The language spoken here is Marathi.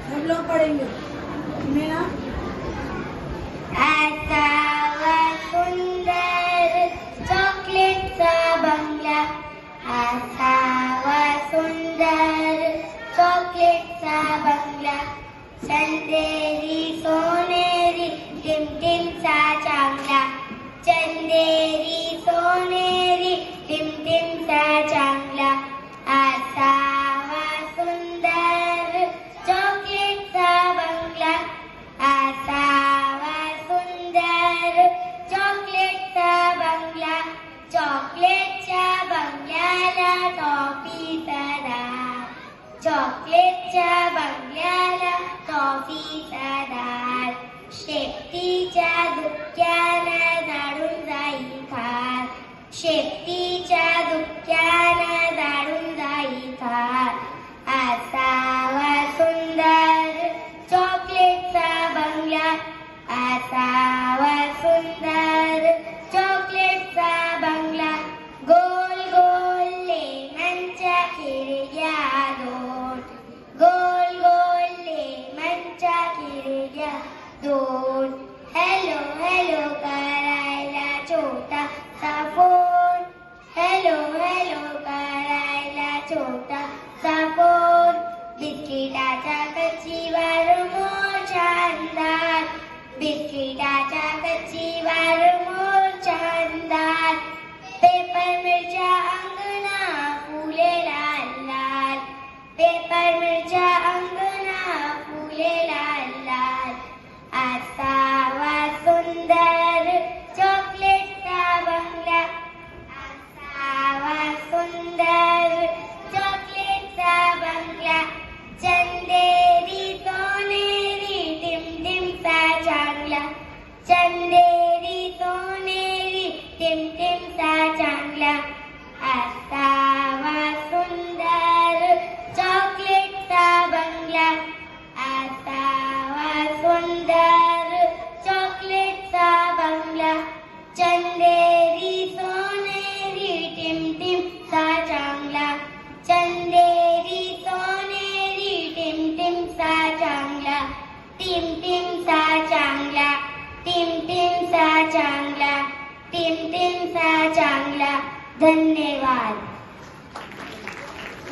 सब लोग पढ़ेंगे। तुम्हें ना ऐसा वह सुंदर चॉकलेट सा बंगला, ऐसा वह सुंदर चॉकलेट सा बंगला, चंदेरी सोनेरी टिमटिम सा चांगला, चंदेरी सोनेरी टिमटिम सा चांगला, ऐसा वह सुंदर चॉकलेट सा बंगला, ऐसा वह सुंदर चॉकलेट सा बंगला, चॉकलेटच्या बंगल्याला टॉफीचा दार, चॉकलेटच्या बंगल्याला टॉफीचा दार, शेपटीच्या धुक्यानं झाडून जाई खार, शेपटीच्या धुक्यानं झाडून जाई खार, असावा सुंदर चॉकलेटचा बंगला, असावा सुंदर चॉकलेटचा बंगला, गोल गोल लेमनच्या खिडक्या दोन, गोल गोल लेमनच्या खिडक्या दोन, हॅलो हॅलो करायला छोटासा फोन, हॅलो हॅलो करायला छोटासा फोन, बिस्किटाच्या कच्चीवर मोरचा अंधार, बिस्किटाच्या कच्चीवर मोरचा अंधार, पेपर मिरच्या अंगणा फुले लाल लाल, पेपर मिरच्या अंगणा फुले लाल लाल, असावा सुंदर चॉकलेटचा बंगला, असावा सुंदर चॉकलेटचा बंगला, चंदेरी सोनेरी टिमटिमचा चांगला, चंदेरी सोनेरी टिमटिमचा चांगला, असावा सुंदर चॉकलेटचा बंगला, असावा सुंदर चॉकलेटचा बंगला, चंदेरी सोनेरी टिमटिमचा चांगला, चंदेरी सोनेरी टिमटिमचा चांगला, टिमटिमचा चांगला, टिमटिमचा चांगला, टिमटिमचा चांगला. धन्यवाद.